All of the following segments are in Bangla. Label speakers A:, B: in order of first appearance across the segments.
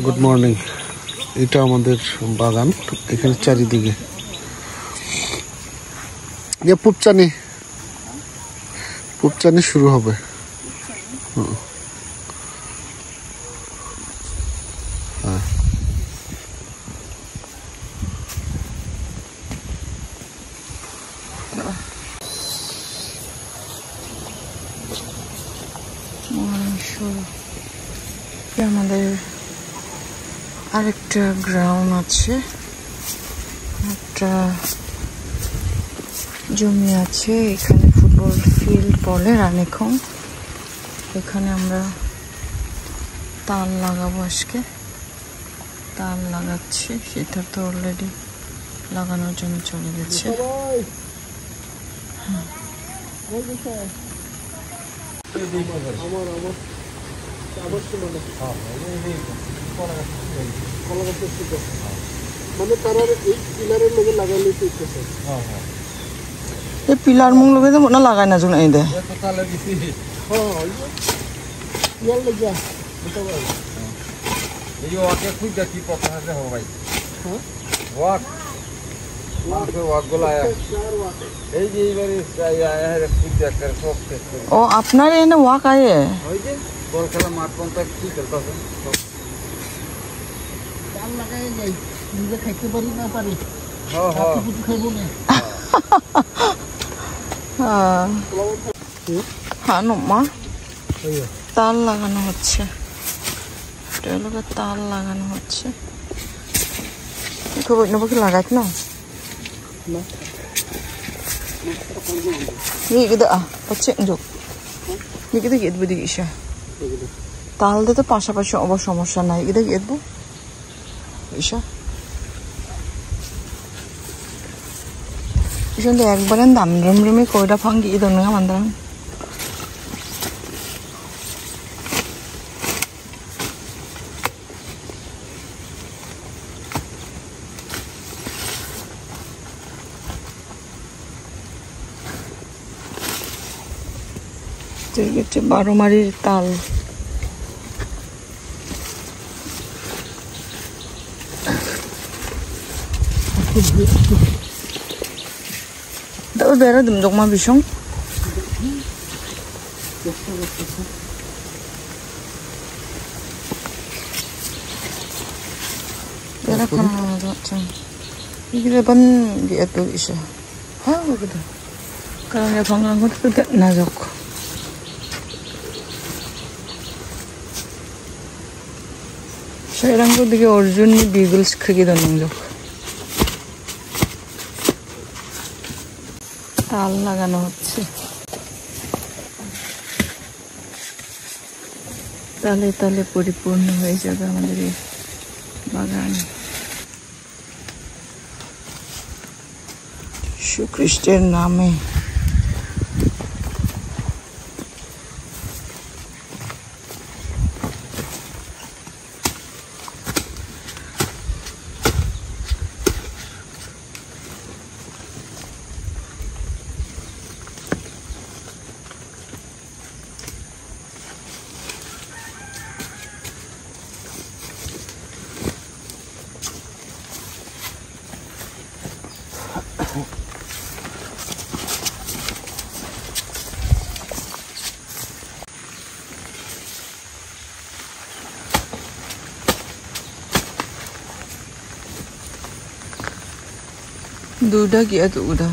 A: Good morning. এটা আমাদের বাগান, এখানে চারিদিকে পুপচানি শুরু হবে। হ্যাঁ,
B: আমাদের আরেকটা গ্রাউন্ড আছে, একটা জমি আছে, এখানে ফুটবল ফিল্ড বলে রানীখং। এখানে আমরা তাল লাগাবো, আজকে তাল লাগাচ্ছি। সেটা তো অলরেডি লাগানোর জন্য চলে গেছে। এই পিলার মুখ লগে তো মনে লাগাই না জন্য এই দে ও আপনার এনে ওয়াক আয়ে বল খেলা মাঠ পর্যন্ত কি খেলতেছে তাল লাগাই যাই, নিজে খাইতে পারি না পারি। তাল লাগানো হচ্ছে, তাল লাগানো হচ্ছে। খবর নেবো কি লাগাই না তাল দিয়ে তো পাশাপাশি অবশ্য সমস্যা নাই। এটা গেদবো একবারে দাম রুম রুমে কইটা ফাঙ্গি ইদো নয় মান্দার বারোমারির তাল। Dapat beres dem jok ma bisong. Beres kan jok cang. Ini depan dia tuh isa. Hah begitu. Kalau dia panggang itu tidak najok. Sekarang tuh dia Arjun ni beagles kerja dan najok. তাল লাগানো হচ্ছে, তালে তালে পরিপূর্ণ হয়ে যাবে আমাদের এই বাগান। শ্রীকৃষ্ণের নামে দুটা গিয়ে তো উদা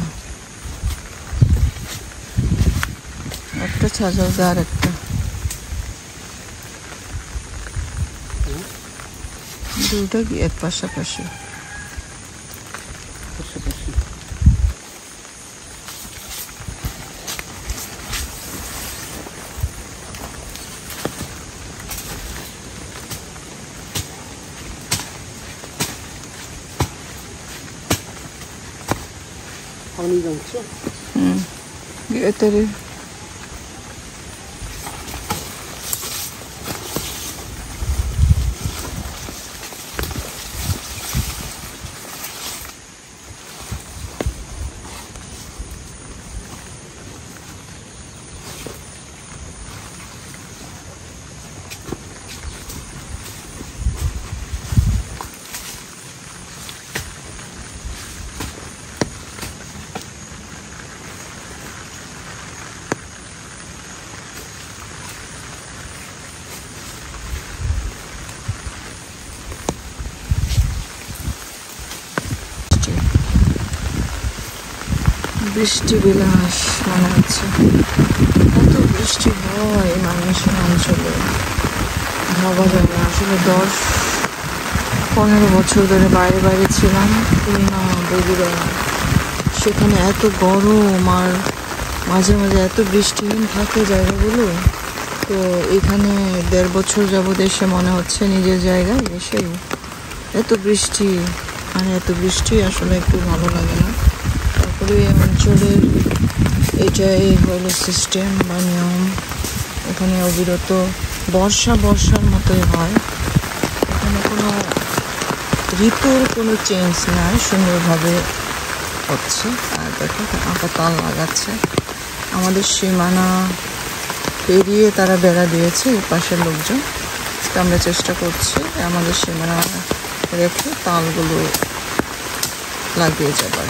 B: একটা ছাজাও আর একটা দুটা গিয়ে পাশাপাশি
A: পানি জমছে।
B: এটারে বৃষ্টি বিলাস মনে হচ্ছে। এত বৃষ্টি হয় মানুষের অঞ্চলে ভাবা যায় না। আসলে 10-15 বছর ধরে বাইরে বাইরে ছিলাম, খুলনা, বগুড়া, সেখানে এত গরম আর মাঝে মাঝে এত বৃষ্টিহীন থাকে জায়গাগুলো। তো এখানে 1.5 বছর যাবৎ এসে মনে হচ্ছে নিজের জায়গায় এসেই এত বৃষ্টি, মানে এত বৃষ্টি আসলে একটু ভালো লাগে না। তারপরে এই অঞ্চলের এটাই হলো সিস্টেম বা নিয়ম, এখানে অবিরত বর্ষার মতোই হয়। এখানে কোনো ঋতুর কোনো চেঞ্জ নাই, সুন্দরভাবে হচ্ছে। আর দেখো আবার তাল লাগাচ্ছে। আমাদের সীমানা পেরিয়ে তারা বেড়া দিয়েছে এই পাশের লোকজন। তো আমরা চেষ্টা করছি আমাদের সীমানা রেখে তালগুলো লাগিয়ে যাবার।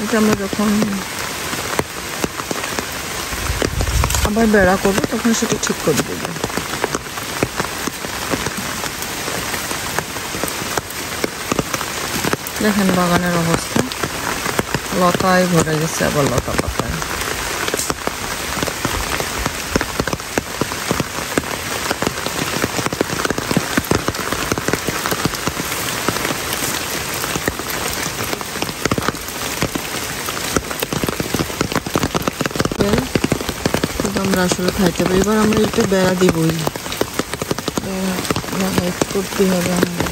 B: এটা আমরা যখন আবার বেড়া করবো তখন সেটা ঠিক করে দেবো। দেখেন বাগানের অবস্থা, লতায় ভরে গেছে, আবার লতা পাতায়। আমরা আসলে খাইতে পারি। এবার আমরা একটু বেড়া দিবই, করতে হবে আমাদের।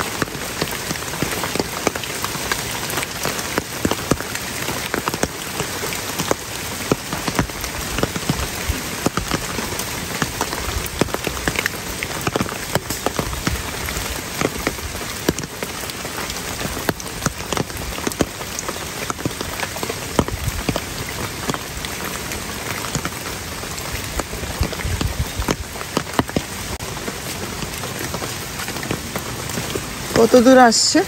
B: কত দূর আসছে?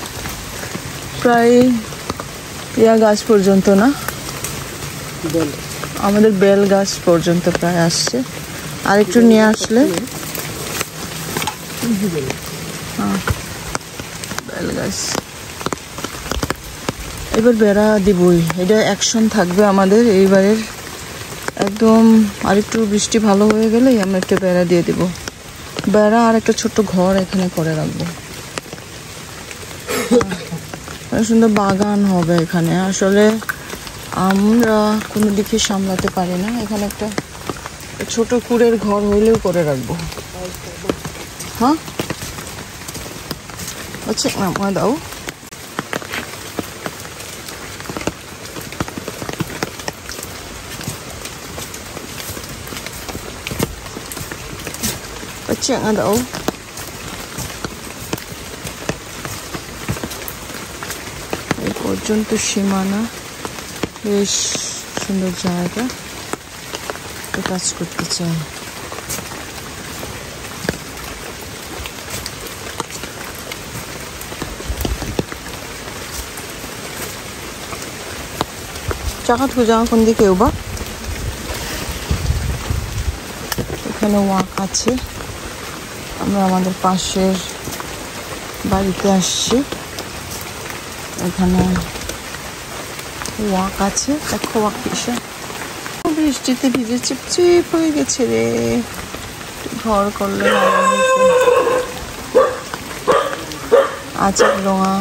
B: প্রায় গাছ পর্যন্ত না, আমাদের বেল গাছ পর্যন্ত প্রায় আসছে। আর একটু নিয়ে আসলে বেল গাছ। এবার বেড়া দিবই, এটা অ্যাকশন থাকবে আমাদের এইবারের। একদম আরেকটু বৃষ্টি ভালো হয়ে গেলেই আমরা একটা বেড়া দিয়ে দিব। বেড়া আর একটা ছোট্ট ঘর এখানে করে রাখবো। সুন্দর বাগান হবে এখানে। আসলে আমরা কোনো দিকে সামলাতে পারি না, এখানে একটা ছোট কুড়ের ঘর হইলেও করে রাখবো। হ্যাঁ আচ্ছা, আমায় দাও। আচ্ছা দাও। এই পর্যন্ত সীমানা, বেশ সুন্দর জায়গা, কাজ করতে চাই। চাকাত খুঁজা কোন দিকে বা এখানে ওয়াক আছে। আমরা আমাদের পাশের বাড়িতে আসছি, এখানে ওয়াক আছে। দেখো ওয়াক কিসে বৃষ্টিতে ভিজে চিপচিপ হয়ে গেছে রে। ঘর করলে আচার রোঙা।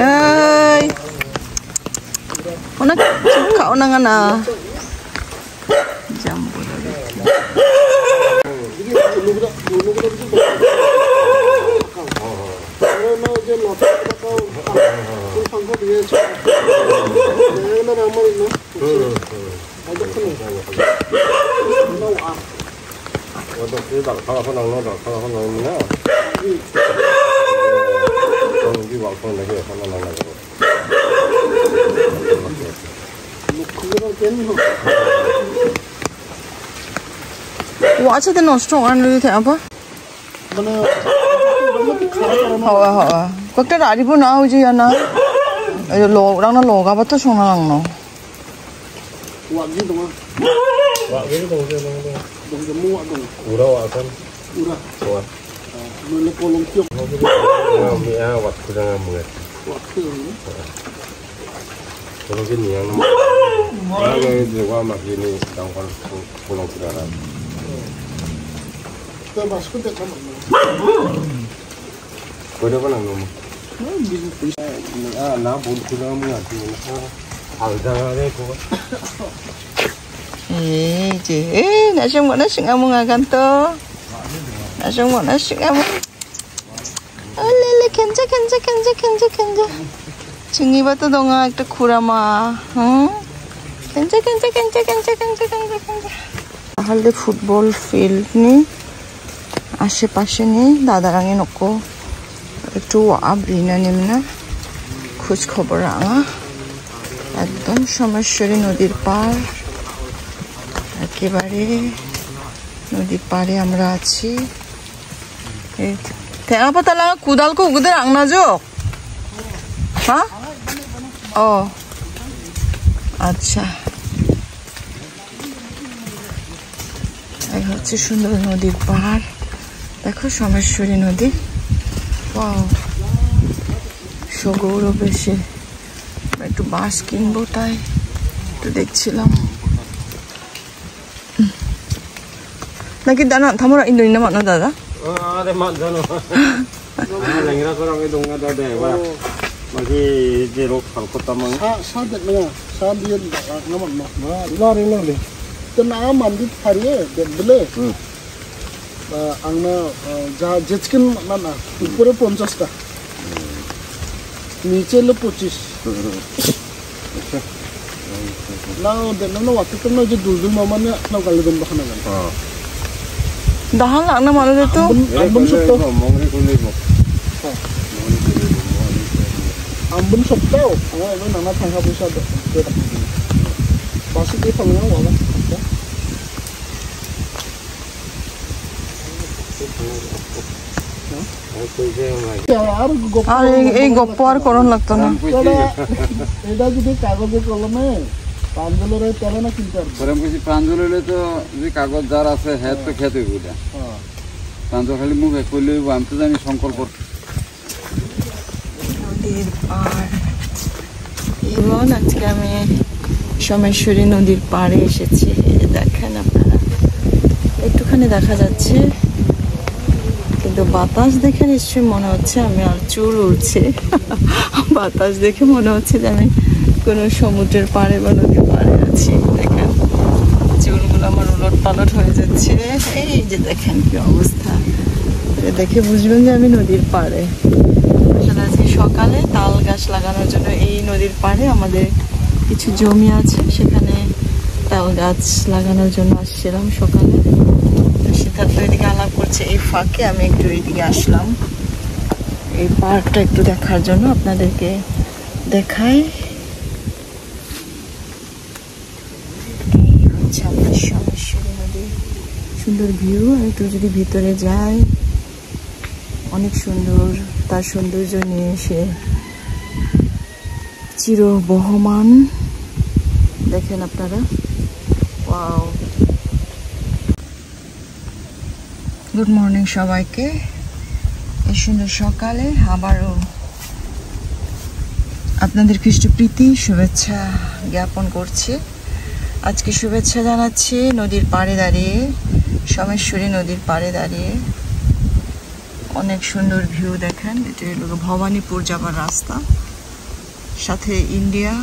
B: Ơi, nó cậu năng anh à? Jam ও আচ্ছা তো নষ্ট হয় না দিতে আপা
A: মানে
B: হাওয়া হাওয়া কয়েকটা রাড়িবো না হয়েছে না এই রান্না লগাবার তো শোনা লাগলো
A: ওয়াজি তোমার
C: Wak ini dong
A: dong semua dong
C: Ura wak kan
A: urah
C: Wak
A: mana kolong tiok
C: Ngambil ya wak sudah ngambil
A: waktu ini
C: Kalau gini yang nama Kalau itu wak mak gini Tangkal pulang sekarang
A: kita masuk ke kamar
C: Kau ada apa nang ngomong? Nah bulu sudah ngambil Alda ada kok
B: 제 나중 뭐나 싱아몽아 간또 나중 뭐나 싱아몽 얼레레 켄자 증이바도 동아 একটা খুরামা 켄자 তাহলে ফুটবল ফিল্ড নি আশেপাশে নি দাদারাঙে নকো একটু আবরিনা নিমনা খোঁজ খবর আঙা একদম সোমেশ্বরী নদীর পার একেবারে নদীর পাড়ে আমরা আছি 대나파탈라 구달고 우그들 안 나죠? 어? আচ্ছা এই হচ্ছে সুন্দর নদীর পাড় দেখো সোমেশ্বরী নদী ওয়াও সগৌরব এসে একটু বাস কিনবো তাই একটু দেখছিলাম 나기 나는 다모라 인도 있나 맞나 다다?
C: Ada mak dano. Lengira korang itu nggak ada deh, Magi jeruk kalau tamang.
A: sa deknya sa dia ngaman no lari lari tena mandi hari de bele angna ja jetskin nana upore 50 ta niche le 25 now de no waktu tu no je duldul mamanya na kali don bahana kan
B: 다한 안 나만도 또
A: ambun sopto
C: Mongri kulit mo.
A: ambun sopto ano nana thangha pusa de basi ke phangna wala
B: আর এই গপ্প আর করন লাগতো না
A: এটা যদি কাগজে কলমে প্রাঞ্জলের তেলে না কিনতে পারবো
D: পরে আমি প্রাঞ্জল হইলে তো যে কাগজ যার আছে হ্যাঁ তো খেতে হইব এটা প্রাঞ্জল খালি মুখ এক করলে আমি তো জানি সংকল্প
B: নদীর পাড় এবং আজকে আমি সোমেশ্বরী নদীর পাড়ে এসেছি দেখেন আপনারা একটুখানি দেখা যাচ্ছে কিন্তু বাতাস দেখে নিশ্চয়ই মনে হচ্ছে আমি আর চুল উড়ছে বাতাস দেখে মনে হচ্ছে যে আমি কোনো সমুদ্রের পাড়ে বা নদীর পাড়ে আছি দেখেন চুলগুলো আমার উলট পালট হয়ে যাচ্ছে এই যে দেখেন কি অবস্থা দেখে বুঝবেন যে আমি নদীর পাড়ে আসলে আজকে সকালে তাল গাছ লাগানোর জন্য এই নদীর পাড়ে আমাদের কিছু জমি আছে সেখানে তাল গাছ লাগানোর জন্য আসছিলাম সকালে সিদ্ধার্থ এদিকে আলাপ করছে এই ফাঁকে আমি একটু এইদিকে আসলাম এই পার্কটা একটু দেখার জন্য আপনাদেরকে দেখাই এই হচ্ছে আমাদের সোমেশ্বরী নদী সুন্দর ভিউ একটু যদি ভিতরে যাই অনেক সুন্দর তার সৌন্দর্য নিয়ে এসে চিরবহমান দেখেন আপনারা ওয়াও গুড মর্নিং সবাইকে এই সুন্দর সকালে আবারও আপনাদের খ্রিস্টপ্রীতি শুভেচ্ছা জ্ঞাপন করছি আজকে শুভেচ্ছা জানাচ্ছি নদীর পাড়ে দাঁড়িয়ে সোমেশ্বরী নদীর পাড়ে দাঁড়িয়ে অনেক সুন্দর ভিউ দেখেন এটা হলো ভবানীপুর যাবার রাস্তা সাথে ইন্ডিয়া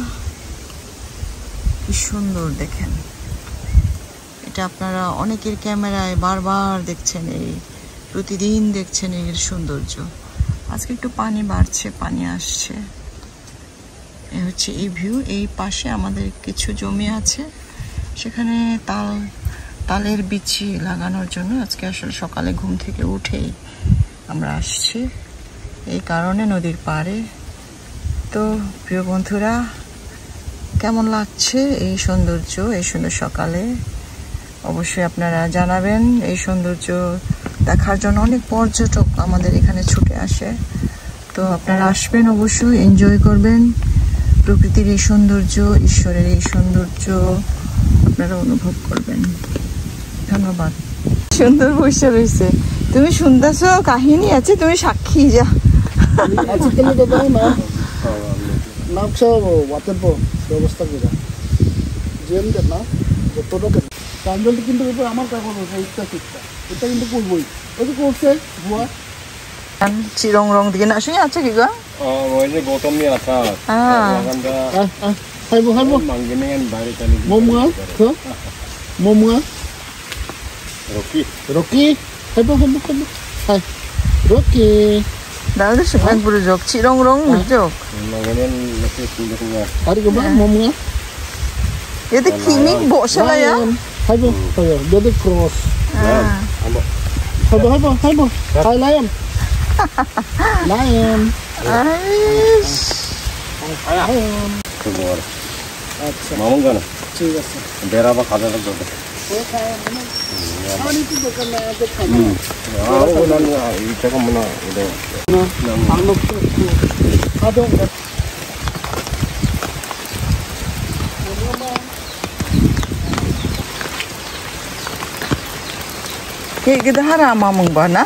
B: কি সুন্দর দেখেন এটা আপনারা অনেকের ক্যামেরায় বারবার দেখছেন এই প্রতিদিন দেখছেন এর সৌন্দর্য আজকে একটু পানি বাড়ছে পানি আসছে এই হচ্ছে এই ভিউ এই পাশে আমাদের কিছু জমি আছে সেখানে তালের বিচি লাগানোর জন্য আজকে আসলে সকালে ঘুম থেকে উঠেই আমরা আসছি এই কারণে নদীর পাড়ে তো প্রিয় বন্ধুরা কেমন লাগছে এই সৌন্দর্য, এই সুন্দর সকালে? অবশ্যই আপনারা জানাবেন। এই সৌন্দর্য দেখার জন্য অনেক পর্যটক আমাদের এখানে ছুটে আসে, তো আপনারা আসবেন, অবশ্যই এনজয় করবেন। প্রকৃতির এই সৌন্দর্য, ঈশ্বরের এই সৌন্দর্য আপনারা অনুভব করবেন। ধন্যবাদ। সুন্দর বসে রয়েছে, তুমি শুনতেছ, কাহিনী আছে, তুমি সাক্ষী যা।
A: আজকাল দাদা না নামসা ওয়াতের ব্যবস্থা করে জেলদের না যতটা প্রাঞ্জলটা কিন্তু এরপর আমার কাগজ হচ্ছে ইচ্ছা শিক্ষা, এটা কিন্তু করবই। ওই যে করছে ভুয়া
B: চিরং রং দিকে না শুনে আছে কি গো?
C: ini gotongnya atas.
A: খাইব খাইব
C: Mangginengan bari tani.
A: মোমা তো মোমা
C: Rocky.
A: রকি খাইব খাইব খাইব খাই Rocky
B: 나도 정말 부르죠. 치렁롱 부르죠.
C: Mangginengan masih pindahnya.
A: hari ke mana মোমা
B: 얘들 김이 뭐셔라야?
A: খাইব খাইব যদি ক্রস
C: Ambok.
A: খাইব খাইব খাইব খাই লায়ন লায়ন
B: 아이씨.
A: Lion
C: Keluar.
A: আচ্ছা
C: Mau enggak nih?
A: ঠিক আছে
C: Daerah apa kada tuh?
A: পানি তো দোকান না আছে খাই
C: Oh, nani itu kan mana itu.
A: আলো খাদো
B: Kayak gitu haram among bana.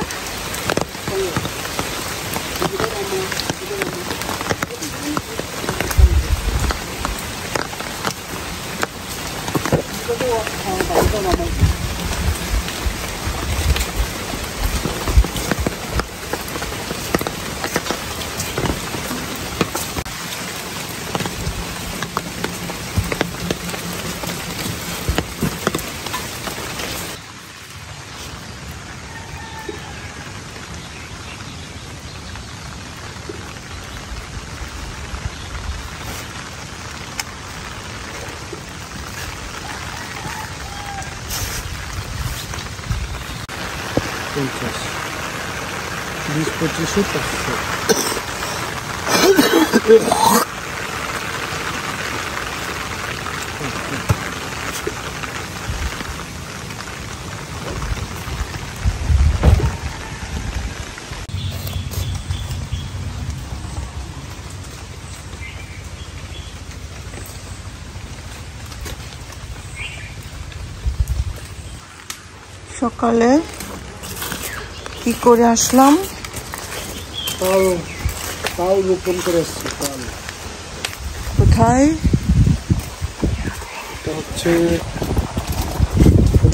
A: পঞ্চাশ 20-25
B: সকালে কি করে আসলাম?
A: তাও রোপণ করে আসছি তাল।
B: কোথায়?
A: এটা হচ্ছে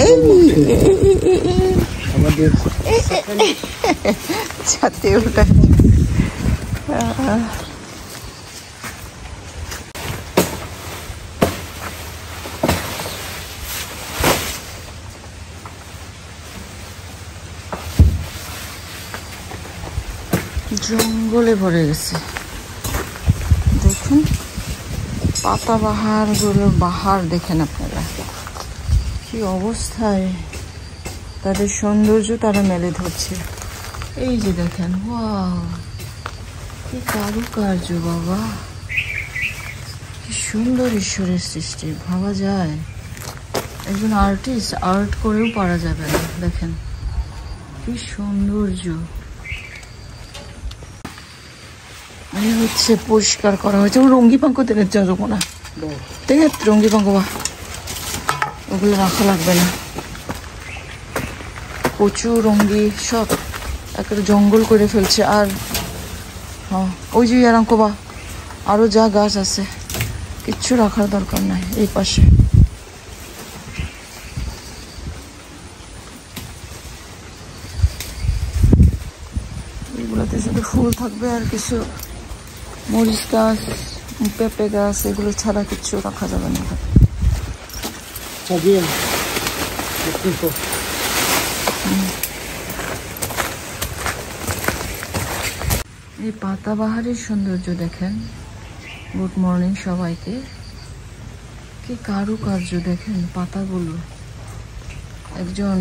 B: এই
A: আমাদের
B: ছাতে ওঠা। জঙ্গলে ভরে গেছে, দেখুন পাতাবাহার গুলো, বাহার দেখেন আপনারা কি অবস্থায়, তাদের সৌন্দর্য তারা মেলে ধরছে। এই যে দেখেন, ওয়াও কি কারুকার্য বাবা, কি সুন্দর ঈশ্বরের সৃষ্টি, ভাবা যায় একজন আর্টিস্ট আর্ট করেও পারা যাবে না। দেখেন কি সৌন্দর্য। এই হচ্ছে পরিষ্কার করা হয়েছে। ও রঙ্গি পাঙ্ক তেলে যাবো না, ঠিক আছে রঙ্গি পাঙ্ক বা ওগুলো রাখা লাগবে না। প্রচুর রঙ্গি সব একেবারে জঙ্গল করে ফেলছে। আর হ্যাঁ ওই যে এরকম বা আরো যা গাছ আছে কিচ্ছু রাখার দরকার নাই এই পাশে। এগুলোতে শুধু ফুল থাকবে আর কিছু মরিচ গাছ, পেঁপে গাছ, এগুলো ছাড়া কিচ্ছু রাখা যাবে না। এই পাতাবাহারের সৌন্দর্য দেখেন। গুড মর্নিং সবাইকে। কি কারুকার্য দেখেন পাতাগুলো, একজন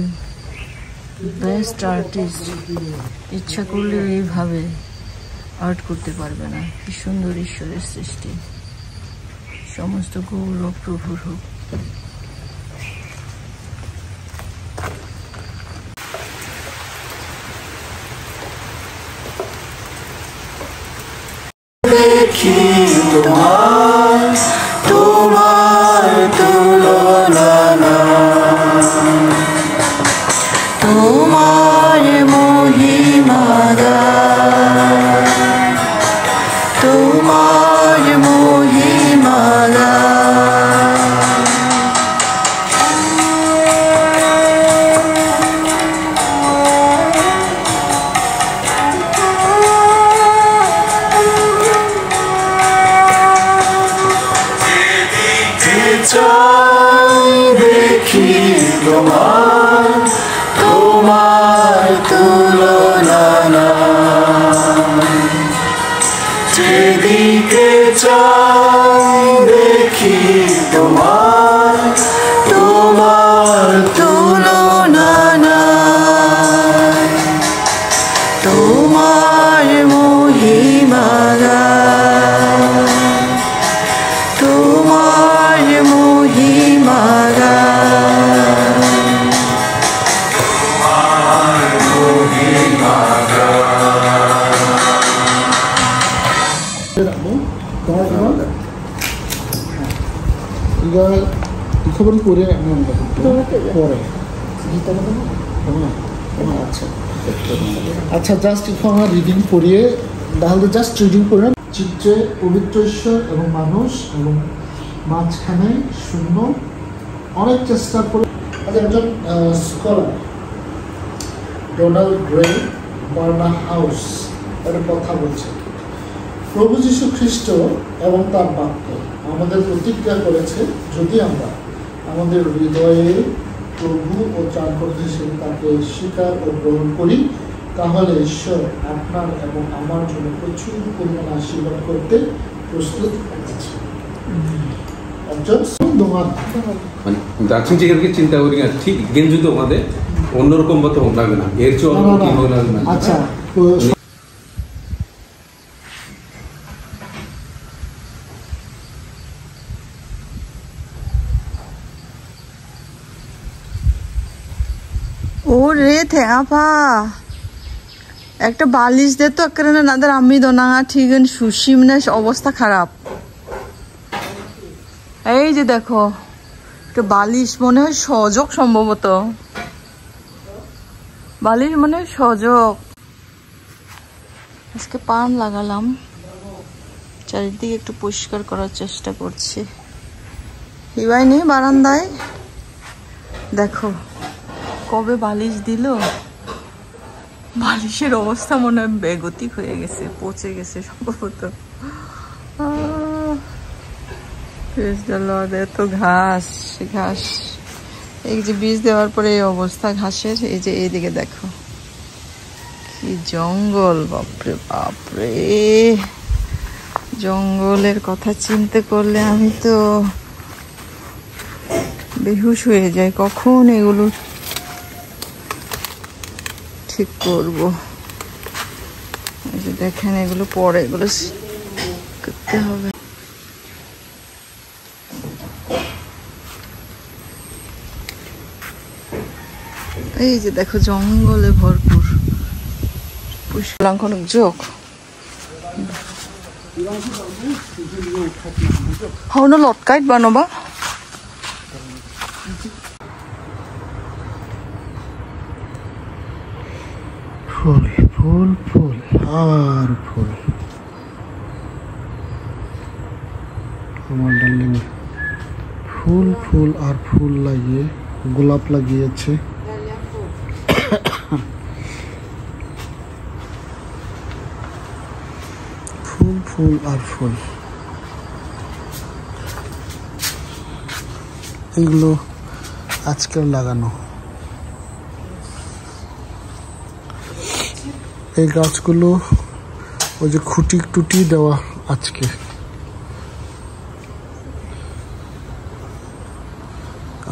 B: বেস্ট আর্টিস্ট ইচ্ছা করলে এইভাবে আর্ট করতে পারবে না। কি সুন্দর ঈশ্বরের সৃষ্টি, সমস্ত গৌরব প্রভুর হোক।
A: দেখি তোমার তুলনা নাই, তোমার মহিমা গাই, তোমার মহিমা গাই। চাই দেখি তোমার তুলনা নাই, যেদিকে চাই দেখি তোমার তুলনা নাই, তোমার মহিমা গাই, তোমার মহিমা গাই, তোমার মহিমা গাই। খবর করে আচ্ছা জাস্ট আমরা রিডিং পড়িয়ে তাহলে জাস্ট রিডিং করলাম। চিত্রে পবিত্র ঈশ্বর এবং মানুষ এবং মাঝখানে শূন্য, অনেক চেষ্টা করে একজন scholar Donald grey Verna house একটা কথা বলছে, প্রভু যীশু খ্রিস্ট এবং তার বাক্য আমাদের প্রতিজ্ঞা করেছে, যদি আমরা আমাদের হৃদয়ে প্রভু ও ত্রাণকর্তা হিসেবে তাকে স্বীকার ও গ্রহণ করি, তাহলে ঈশ্বর আপনার এবং আমার জন্য প্রচুর পরিমাণে আশীর্বাদ করতে প্রস্তুত আছে।
E: দার্শনিক জায়গাকে চিন্তা করি না, ঠিক গেম যদি আমাদের অন্যরকম মতো লাগবে না, এর চেয়ে অন্যরকম লাগবে না।
A: আচ্ছা
B: ও রে থেপা একটা বালিশ দে তো একেবারে নাদের আমি দোনা ঠিক সুশি মানে অবস্থা খারাপ। এই যে দেখো একটা বালিশ, মনে হয় সজক, সম্ভবত বালিশ মনে হয় সজক। আজকে পান লাগালাম, চারিদিকে একটু পরিষ্কার করার চেষ্টা করছি। হিবাই নেই বারান্দায়, দেখো কবে বালিশ দিল, বালিশের অবস্থা মনে হয় বেগতিক হয়ে গেছে, পচে গেছে সম্ভবত। এত ঘাস ঘাস, এই যে বীজ দেওয়ার পরে এই অবস্থা ঘাসের। এই যে এইদিকে দেখো কি জঙ্গল, বাপরে বাপরে, জঙ্গলের কথা চিন্তা করলে আমি তো বেহুশ হয়ে যাই। কখন এগুলো ঠিক করবো? এই যে দেখেন এগুলো পরে এগুলো করতে হবে। এই যে দেখো জঙ্গলে ভরপুর পুষ্কলাঙ্কন যোগ হন লটকাইত বানবা
A: ফুল ফুল ফুল আর ফুল। আমার ডার্লিং ফুল ফুল আর ফুল লাগিয়ে গোলাপ লাগিয়েছে। ফুল ফুল আর ফুল, এগুলো আজকের লাগানো। এই গাছগুলো ওই যে খুঁটি টুটি দেওয়া আজকে।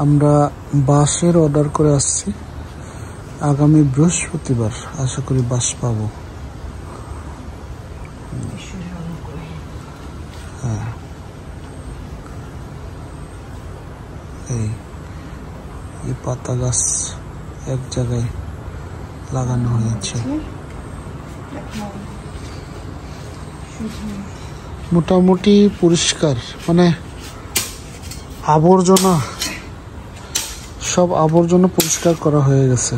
A: আমরা বাঁশের অর্ডার করে আসছি, আগামী বৃহস্পতিবার আশা করি বাঁশ পাবো। হ্যাঁ এই পাতা গাছ এক জায়গায় লাগানো হয়েছে। মোটামুটি পরিষ্কার, মানে আবর্জনা সব আবর্জনা পরিষ্কার করা হয়ে গেছে।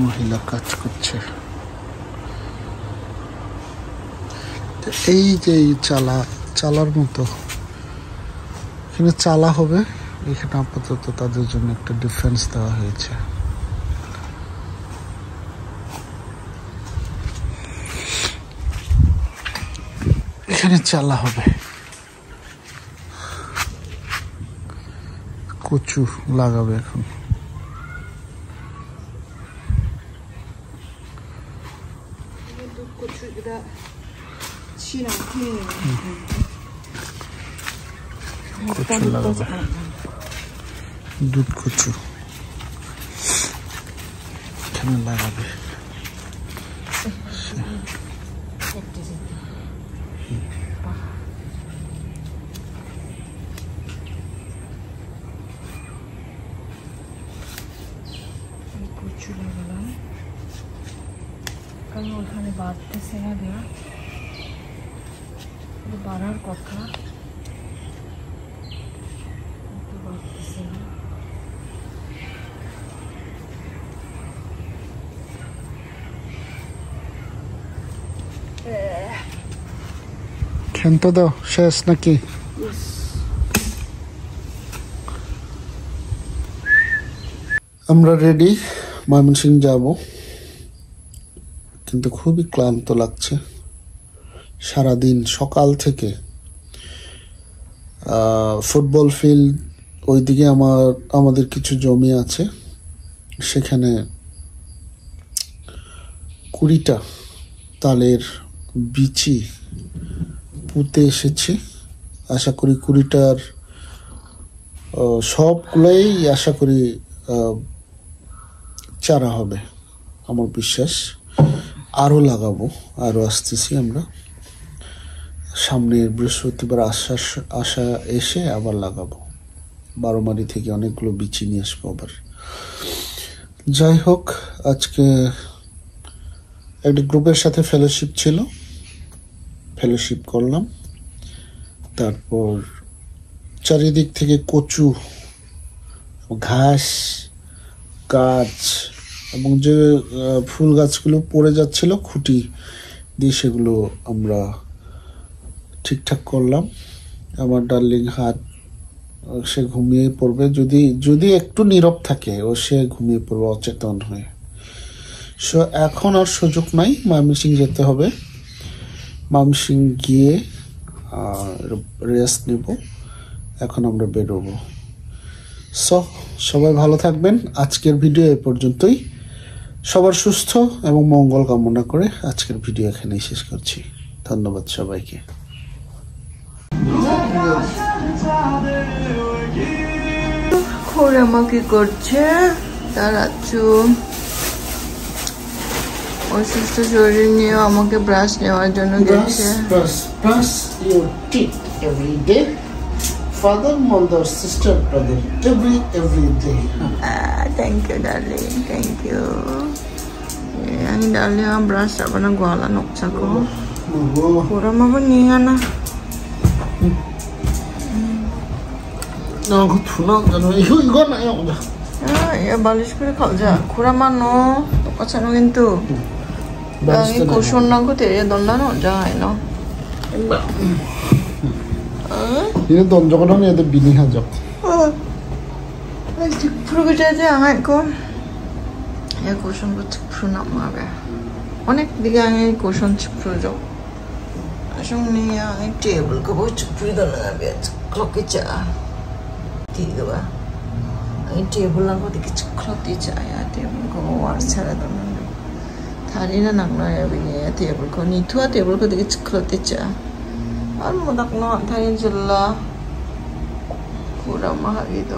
A: মহিলা কাজ করছে। এই যে চালার মতো এখানে চালা হবে, এখানে আপাতত তাদের জন্য একটা ডিফেন্স দেওয়া হয়েছে। এখানে চালা হবে, কচু লাগাবে এখন। কচু লাগাবে, দুধ কচু এখানে লাগাবে।
B: কচু লাগালাম, কারণ ওখানে বাড়তেছে না, দেওয়া বাড়ার কথা, বাড়তেছে না।
A: ক্ষান্ত দাও, শেষ নাকি? আমরা রেডি, ময়মনসিংহ যাব, কিন্তু খুবই ক্লান্ত লাগছে। সারাদিন সকাল থেকে ফুটবল ফিল্ড ওইদিকে আমাদের কিছু জমি আছে, সেখানে 20টা তালের বিচি পুঁতে এসেছি। আশা করি 20টার সবগুলোই আশা করি চারা হবে, আমার বিশ্বাস। আরও লাগাবো, আরও আসতেছি আমরা, সামনের বৃহস্পতিবার আশা এসে আবার লাগাবো। 12মারি থেকে অনেকগুলো বিচি নিয়ে আসবো আবার। যাই হোক, আজকে একটা গ্রুপের সাথে ফেলোশিপ ছিল, ফেলোশিপ করলাম। তারপর চারিদিক থেকে কচু, ঘাস, গাছ এবং যে ফুল গাছগুলো পড়ে যাচ্ছিল খুঁটি দিয়ে, সেগুলো আমরা ঠিকঠাক করলাম। আমার ডার্লিং হাত, সে ঘুমিয়ে পড়বে, যদি একটু নীরব থাকে সে ঘুমিয়ে পড়বে অচেতন হয়ে। সো এখন আর সুযোগ নাই, ময়মনসিংহ যেতে হবে। ময়মনসিংহ গিয়ে রেস্ট নেব, এখন আমরা বেরোবো। সবাই ভালো থাকবেন। আজকের ভিডিও এ পর্যন্তই। সবার সুস্থ এবং মঙ্গল কামনা করে আজকের ভিডিও এখানেই শেষ করছি। ধন্যবাদ সবাইকে।
B: খুড়ামা কি করছে দাঁড়াচ্ছু, অসুস্থ শরীর নিয়ে আমাকে ব্রাশ নেওয়ার জন্য গেছে।
A: Brush your teeth every day. Father, mother, sister, brother, every day.
B: Thank you, darling. Thank you. Ang darling, ang brush ako ng gwala noksa ko. Kurang mo niya na.
A: Ako tunang ano, igo na yung.
B: বালিশ করে খাও যা, খুড়া মানো 똑같이 নো কিন্তু 이 고쇼난 거 되게 넌나는 যায় না।
A: 이게 던져가는 애들 미니하죠.
B: 풀고 자지 않아 이거. 야 고션 거 풀어 나마게. 어nek diga ang 고션 풀어줘. 아송니야 이 테이블 거 뭐 풀이다 나게. 그렇게 자. 디가 봐. 이 테이블 랑 거 되게 그렇게 자야 테이블 거 와서라 던는데. 다리는 낙나야 비게 테이블 거 니투아 테이블 거 되게 그렇게 자. 안 모닥노 다리 질라. 구라 마하기도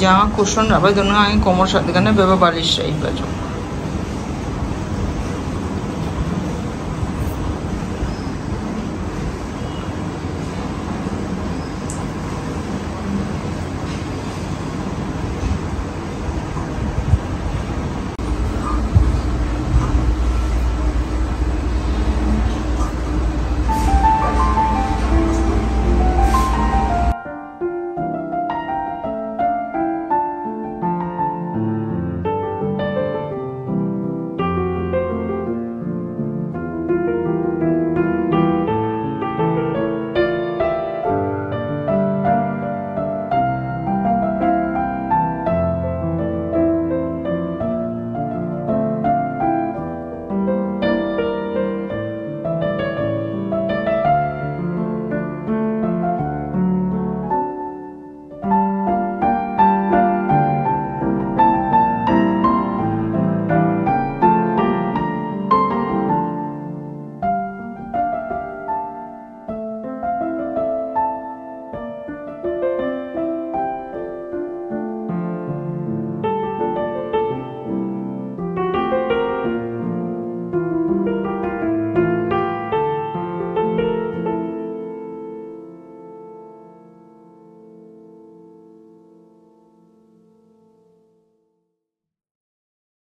B: Jangan kusun apa itu nang komor saat kan beba balis saya baju.